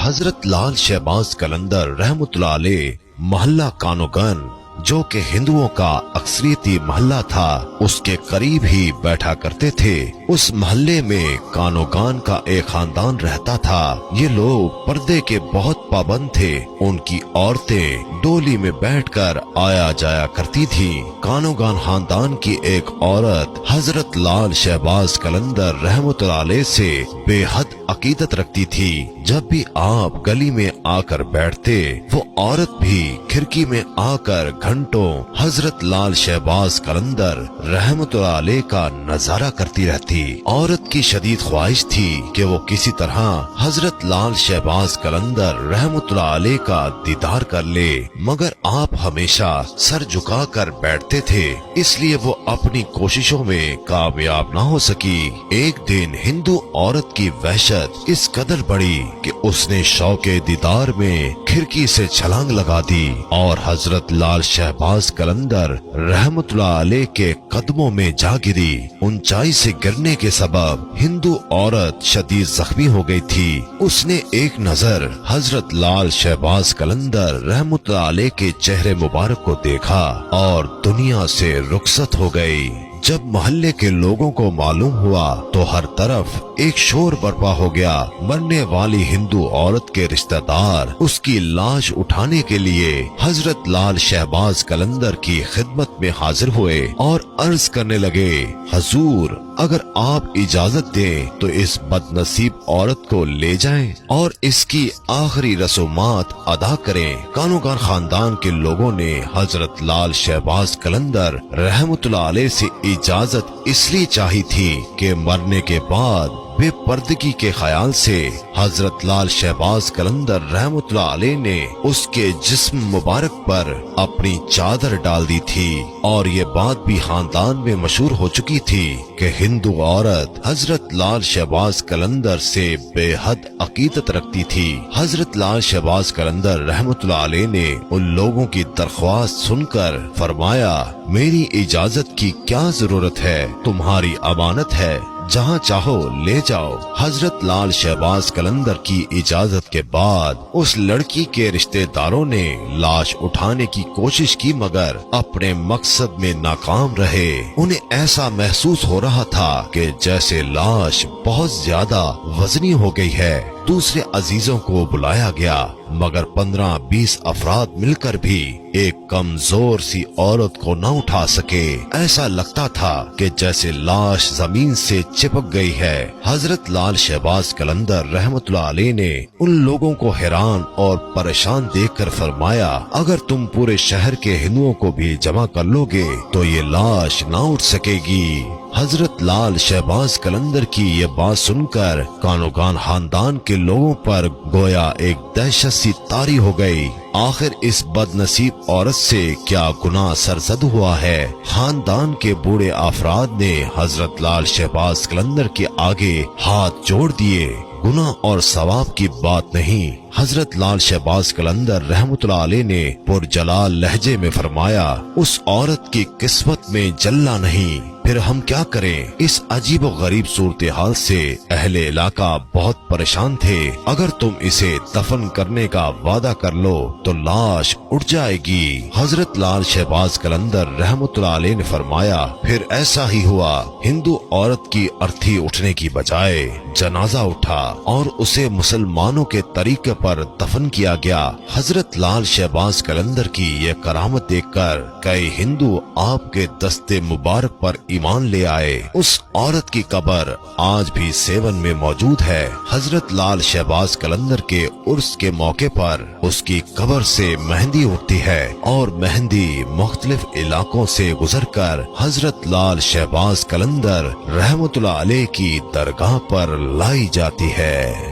حضرت لال شہباز قلندر رحمۃ اللہ علیہ محلہ کانوگن جو کہ ہندوؤں کا اکثریتی محلہ تھا اس کے قریب ہی بیٹھا کرتے تھے۔ اس محلے میں کانوگان کا ایک خاندان رہتا تھا۔ یہ لوگ پردے کے بہت پابند تھے۔ ان کی عورتیں ڈولی میں بیٹھ کر آیا جایا کرتی تھیں۔ کانوگان خاندان کی ایک عورت حضرت لال شہباز قلندر رحمۃ اللہ علیہ سے بے حد عقیدت رکھتی تھی۔ جب بھی آپ گلی میں آ کر بیٹھتے وہ عورت بھی کھڑکی میں آ کر گھنٹوں حضرت لال شہباز قلندر رحمۃ اللہ علیہ کا نظارہ کرتی رہتی۔ عورت کی شدید خواہش تھی کہ وہ کسی طرح حضرت لال شہباز قلندر رحمۃ اللہ علیہ کا دیدار کر لے، مگر آپ ہمیشہ سر جھکا کر بیٹھتے تھے، اس لیے وہ اپنی کوششوں میں کامیاب نہ ہو سکی۔ ایک دن ہندو عورت کی وحشت اس قدر بڑھی کہ اس نے شوق دیدار میں کھڑکی سے چھلانگ لگا دی اور حضرت لال شہباز قلندر رحمۃ اللہ علیہ کے قدموں میں جا گری۔ اونچائی سے گرنے کے سبب ہندو عورت شدید زخمی ہو گئی تھی۔ اس نے ایک نظر حضرت لال شہباز قلندر رحمۃ اللہ علیہ کے چہرے مبارک کو دیکھا اور دنیا سے رخصت ہو گئی۔ جب محلے کے لوگوں کو معلوم ہوا تو ہر طرف ایک شور برپا ہو گیا۔ مرنے والی ہندو عورت کے رشتہ دار اس کی لاش اٹھانے کے لیے حضرت لال شہباز قلندر کی خدمت میں حاضر ہوئے اور عرض کرنے لگے، حضور اگر آپ اجازت دیں تو اس بد نصیب عورت کو لے جائیں اور اس کی آخری رسومات ادا کریں۔ کانوگان خاندان کے لوگوں نے حضرت لال شہباز قلندر رحمۃ اللہ علیہ سے اجازت اس لیے چاہی تھی کہ مرنے کے بعد بے پردگی کے خیال سے حضرت لال شہباز قلندر رحمۃ اللہ علیہ نے اس کے جسم مبارک پر اپنی چادر ڈال دی تھی، اور یہ بات بھی خاندان میں مشہور ہو چکی تھی کہ ہندو عورت حضرت لال شہباز قلندر سے بے حد عقیدت رکھتی تھی۔ حضرت لال شہباز قلندر رحمۃ اللہ علیہ نے ان لوگوں کی درخواست سن کر فرمایا، میری اجازت کی کیا ضرورت ہے، تمہاری امانت ہے، جہاں چاہو لے جاؤ۔ حضرت لال شہباز قلندر کی اجازت کے بعد اس لڑکی کے رشتہ داروں نے لاش اٹھانے کی کوشش کی مگر اپنے مقصد میں ناکام رہے۔ انہیں ایسا محسوس ہو رہا تھا کہ جیسے لاش بہت زیادہ وزنی ہو گئی ہے۔ دوسرے عزیزوں کو بلایا گیا مگر 15-20 افراد مل کر بھی ایک کمزور سی عورت کو نہ اٹھا سکے۔ ایسا لگتا تھا کہ جیسے لاش زمین سے چپک گئی ہے۔ حضرت لال شہباز قلندر رحمۃ اللہ علیہ نے ان لوگوں کو حیران اور پریشان دیکھ کر فرمایا، اگر تم پورے شہر کے ہندوؤں کو بھی جمع کر لو گے تو یہ لاش نہ اٹھ سکے گی۔ حضرت لال شہباز قلندر کی یہ بات سن کر کانوگان خاندان کے لوگوں پر گویا ایک دہشت سی طاری ہو گئی۔ آخر اس بد نصیب عورت سے کیا گناہ سرزد ہوا ہے؟ خاندان کے بوڑھے افراد نے حضرت لال شہباز قلندر کے آگے ہاتھ جوڑ دیے۔ گناہ اور ثواب کی بات نہیں۔ حضرت لال شہباز قلندر رحمۃ اللہ علیہ نے پرجلال لہجے میں فرمایا، اس عورت کی قسمت میں جلنا نہیں، پھر ہم کیا کریں؟ اس عجیب و غریب صورتحال سے اہل علاقہ بہت پریشان تھے۔ اگر تم اسے دفن کرنے کا وعدہ کر لو تو لاش اٹھ جائے گی۔ حضرت لال شہباز قلندر رحمۃ اللہ علیہ نے فرمایا، پھر ایسا ہی ہوا۔ ہندو عورت کی ارتھی اٹھنے کی بجائے جنازہ اٹھا اور اسے مسلمانوں کے طریقے پر دفن کیا گیا۔ حضرت لال شہباز قلندر کی یہ کرامت دیکھ کر کئی ہندو آپ کے دستے مبارک پر ایمان لے آئے۔ اس عورت کی قبر آج بھی سیون میں موجود ہے۔ حضرت لال شہباز قلندر کے عرس کے موقع پر اس کی قبر سے مہندی اٹھتی ہے اور مہندی مختلف علاقوں سے گزر کر حضرت لال شہباز قلندر رحمۃ اللہ علیہ کی درگاہ پر لائی جاتی ہے۔